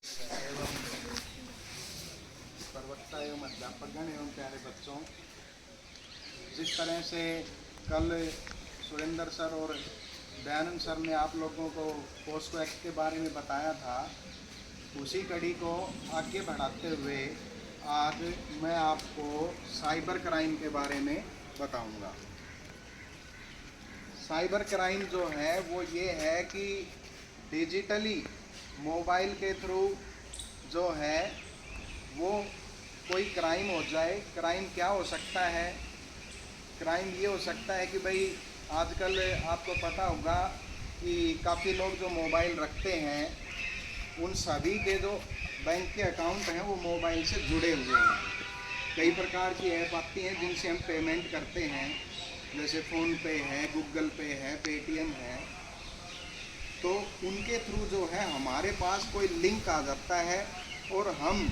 एवं प्रवक्ता एवं अध्यापकगण एवं प्यारे बच्चों, जिस तरह से कल सुरेंद्र सर और दयानंद सर ने आप लोगों को पोस्को एक्ट के बारे में बताया था, उसी कड़ी को आगे बढ़ाते हुए आज मैं आपको साइबर क्राइम के बारे में बताऊंगा। साइबर क्राइम जो है वो ये है कि डिजिटली मोबाइल के थ्रू जो है वो कोई क्राइम हो जाए। क्राइम क्या हो सकता है? क्राइम ये हो सकता है कि भाई आजकल आपको पता होगा कि काफ़ी लोग जो मोबाइल रखते हैं उन सभी के जो बैंक के अकाउंट हैं वो मोबाइल से जुड़े हुए हैं। कई प्रकार की ऐप आती हैं जिनसे हम पेमेंट करते हैं, जैसे फ़ोन पे है, गूगल पे है, पेटीएम है। तो उनके थ्रू जो है हमारे पास कोई लिंक आ जाता है और हम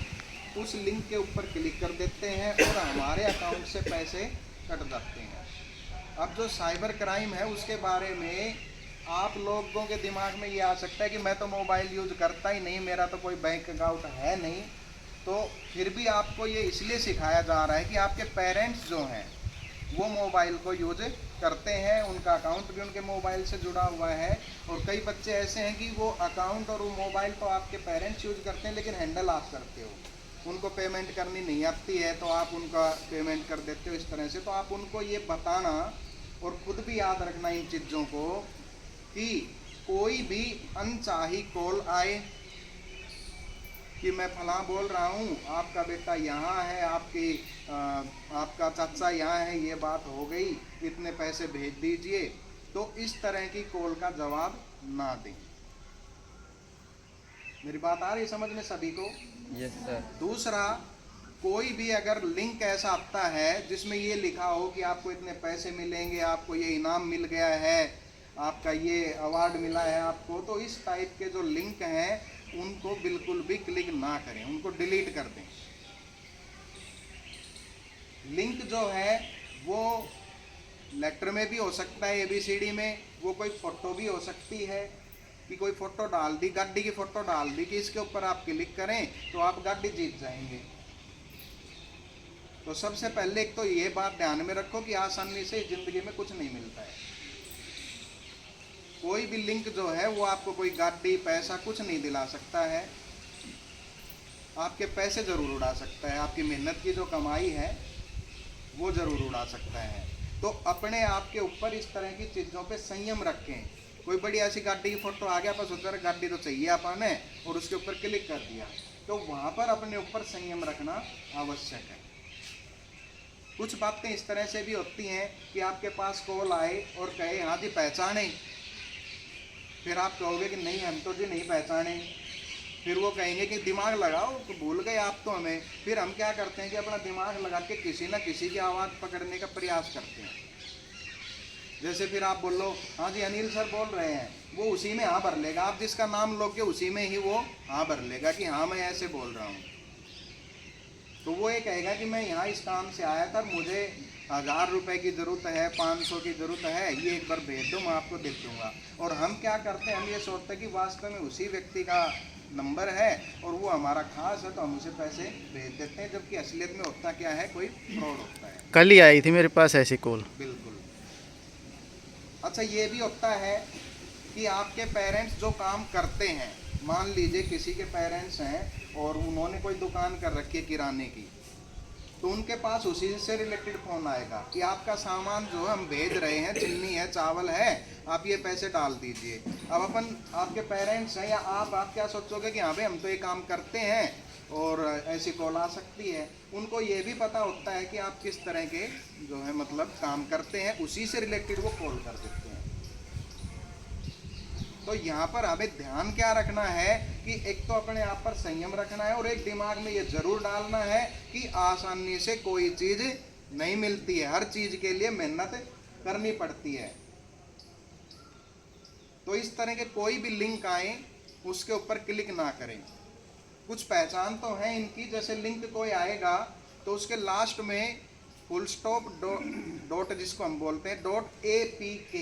उस लिंक के ऊपर क्लिक कर देते हैं और हमारे अकाउंट से पैसे कट जाते हैं। अब जो साइबर क्राइम है उसके बारे में आप लोगों के दिमाग में ये आ सकता है कि मैं तो मोबाइल यूज करता ही नहीं, मेरा तो कोई बैंक अकाउंट है नहीं। तो फिर भी आपको ये इसलिए सिखाया जा रहा है कि आपके पेरेंट्स जो हैं वो मोबाइल को यूज करते हैं, उनका अकाउंट भी उनके मोबाइल से जुड़ा हुआ है। और कई बच्चे ऐसे हैं कि वो अकाउंट और वो मोबाइल तो आपके पेरेंट्स यूज करते हैं लेकिन हैंडल आप करते हो, उनको पेमेंट करनी नहीं आती है तो आप उनका पेमेंट कर देते हो इस तरह से। तो आप उनको ये बताना और खुद भी याद रखना इन चीज़ों को कि कोई भी अनचाही कॉल आए कि मैं फलां बोल रहा हूँ, आपका बेटा यहाँ है, आपका चाचा यहाँ है, ये बात हो गई, इतने पैसे भेज दीजिए, तो इस तरह की कॉल का जवाब ना दें। मेरी बात आ रही समझ में सभी को? Yes sir. दूसरा, कोई भी अगर लिंक ऐसा आता है जिसमें ये लिखा हो कि आपको इतने पैसे मिलेंगे, आपको ये इनाम मिल गया है, आपका ये अवार्ड मिला है आपको, तो इस टाइप के जो लिंक हैं उनको बिल्कुल भी क्लिक ना करें, उनको डिलीट कर दें। लिंक जो है वो लेटर में भी हो सकता है, ABCD में, वो कोई फोटो भी हो सकती है कि कोई फोटो डाल दी, गाड़ी की फोटो डाल दी कि इसके ऊपर आप क्लिक करें तो आप गाड़ी जीत जाएंगे। तो सबसे पहले एक तो ये बात ध्यान में रखो कि आसानी से जिंदगी में कुछ नहीं मिलता है। कोई भी लिंक जो है वो आपको कोई गाड़ी, पैसा कुछ नहीं दिला सकता है। आपके पैसे जरूर उड़ा सकता है, आपकी मेहनत की जो कमाई है वो जरूर उड़ा सकता है। तो अपने आप के ऊपर इस तरह की चीज़ों पे संयम रखें। कोई बड़ी ऐसी गाड़ी की फोटो आ गया, बस उधर गाड़ी तो चाहिए अपन ने और उसके ऊपर क्लिक कर दिया, तो वहाँ पर अपने ऊपर संयम रखना आवश्यक है। कुछ बातें इस तरह से भी होती हैं कि आपके पास कॉल आए और कहे हाँ जी पहचाने, फिर आप कहोगे कि नहीं हम तो जी नहीं पहचाने। फिर वो कहेंगे कि दिमाग लगाओ, तो भूल गए आप तो हमें। फिर हम क्या करते हैं कि अपना दिमाग लगा के किसी न किसी की आवाज़ पकड़ने का प्रयास करते हैं। जैसे फिर आप बोलो हाँ जी अनिल सर बोल रहे हैं, वो उसी में हाँ भर लेगा, आप जिसका नाम लोगे उसी में ही वो हाँ भर लेगा कि हाँ मैं ऐसे बोल रहा हूँ। तो वो ये कहेगा कि मैं यहाँ इस काम से आया था, मुझे 1000 रुपये की ज़रूरत है, 500 की ज़रूरत है, ये एक बार भेज दो मैं आपको दे दूँगा। और हम क्या करते हैं, हम ये सोचते हैं कि वास्तव में उसी व्यक्ति का नंबर है और वो हमारा खास है तो हम उसे पैसे भेज देते हैं, जबकि असलियत में होता क्या है, कोई फ्रॉड होता है। कल ही आई थी मेरे पास ऐसी कॉल। बिल्कुल। अच्छा, ये भी होता है कि आपके पेरेंट्स जो काम करते हैं, मान लीजिए किसी के पेरेंट्स हैं और उन्होंने कोई दुकान कर रखी है किराने की, तो उनके पास उसी से रिलेटेड फ़ोन आएगा कि आपका सामान जो हम भेज रहे हैं, चीनी है, चावल है, आप ये पैसे डाल दीजिए। अब अपन आपके पेरेंट्स हैं या आप क्या सोचोगे कि हाँ भाई हम तो ये काम करते हैं और ऐसी कॉल आ सकती है। उनको ये भी पता होता है कि आप किस तरह के जो है मतलब काम करते हैं, उसी से रिलेटेड वो कॉल कर देते हैं। तो यहाँ पर हमें ध्यान क्या रखना है कि एक तो अपने आप पर संयम रखना है और एक दिमाग में ये जरूर डालना है कि आसानी से कोई चीज़ नहीं मिलती है, हर चीज़ के लिए मेहनत करनी पड़ती है। तो इस तरह के कोई भी लिंक आए उसके ऊपर क्लिक ना करें। कुछ पहचान तो है इनकी, जैसे लिंक कोई आएगा तो उसके लास्ट में फुल स्टॉप डॉट जिसको हम बोलते हैं .apk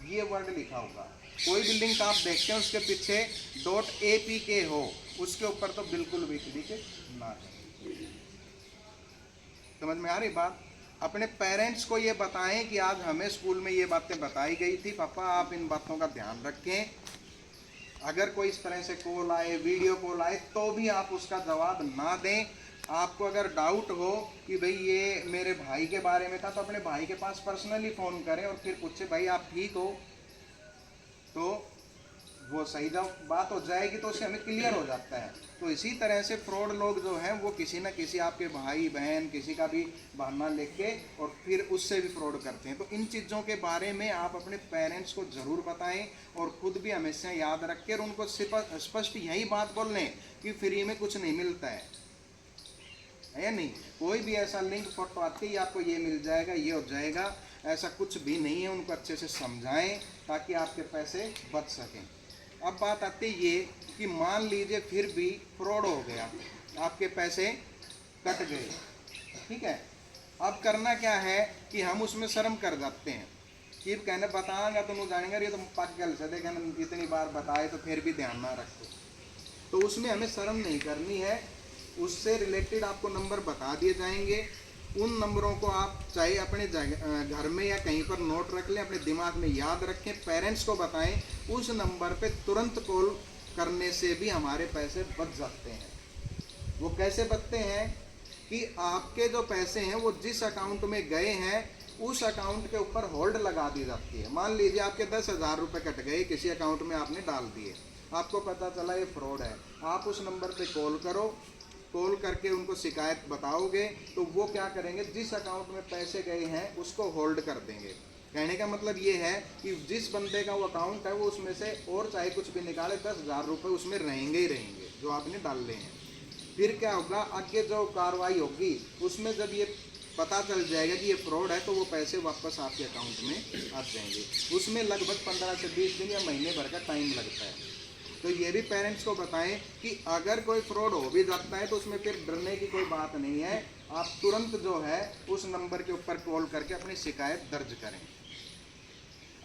ये वर्ड लिखा होगा। कोई भी लिंक आप देखते हैं उसके पीछे .apk हो, उसके ऊपर तो बिल्कुल भी क्लिक ना करें। समझ में आ रही बात? अपने पेरेंट्स को ये बताएं कि आज हमें स्कूल में ये बातें बताई गई थी, पापा आप इन बातों का ध्यान रखें। अगर कोई इस तरह से कॉल आए, वीडियो कॉल आए, तो भी आप उसका जवाब ना दें। आपको अगर डाउट हो कि भाई ये मेरे भाई के बारे में था, तो अपने भाई के पास पर्सनली फ़ोन करें और फिर पूछे भाई आप ठीक हो, तो वो सही जब बात हो जाएगी तो उससे हमें क्लियर हो जाता है। तो इसी तरह से फ्रॉड लोग जो हैं वो किसी न किसी आपके भाई बहन किसी का भी बहाना लेके और फिर उससे भी फ्रॉड करते हैं। तो इन चीज़ों के बारे में आप अपने पेरेंट्स को ज़रूर बताएं और ख़ुद भी हमेशा याद रखें और उनको स्पष्ट यही बात बोल लें कि फ्री में कुछ नहीं मिलता है या नहीं। कोई भी ऐसा लिंक फोटो आती है आपको ये मिल जाएगा, ये हो जाएगा, ऐसा कुछ भी नहीं है। उनको अच्छे से समझाएं ताकि आपके पैसे बच सकें। अब बात आती है ये कि मान लीजिए फिर भी फ्रॉड हो गया, आपके पैसे कट गए, ठीक है। अब करना क्या है कि हम उसमें शर्म कर जाते हैं कि कहने बताएंगा तो नहीं जानेंगे, ये तो पागल से देखें इतनी बार बताए तो फिर भी ध्यान ना रखो। तो उसमें हमें शर्म नहीं करनी है। उससे रिलेटेड आपको नंबर बता दिए जाएंगे। उन नंबरों को आप चाहे अपने घर में या कहीं पर नोट रख लें, अपने दिमाग में याद रखें, पेरेंट्स को बताएं। उस नंबर पे तुरंत कॉल करने से भी हमारे पैसे बच जाते हैं। वो कैसे बचते हैं कि आपके जो पैसे हैं वो जिस अकाउंट में गए हैं उस अकाउंट के ऊपर होल्ड लगा दी जाती है। मान लीजिए आपके 10,000 रुपये कट गए, किसी अकाउंट में आपने डाल दिए, आपको पता चला ये फ्रॉड है। आप उस नंबर पे कॉल करो, कॉल करके उनको शिकायत बताओगे तो वो क्या करेंगे, जिस अकाउंट में पैसे गए हैं उसको होल्ड कर देंगे। कहने का मतलब ये है कि जिस बंदे का वो अकाउंट है वो उसमें से और चाहे कुछ भी निकाले 10,000 रुपये उसमें रहेंगे ही रहेंगे जो आपने डाल ले हैं। फिर क्या होगा, आगे जो कार्रवाई होगी उसमें जब ये पता चल जाएगा कि ये फ्रॉड है तो वो पैसे वापस आपके अकाउंट में आ जाएंगे। उसमें लगभग 15 से 20 दिन या महीने भर का टाइम लगता है। तो ये भी पेरेंट्स को बताएं कि अगर कोई फ्रॉड हो भी जाता है तो उसमें फिर डरने की कोई बात नहीं है। आप तुरंत जो है उस नंबर के ऊपर कॉल करके अपनी शिकायत दर्ज करें।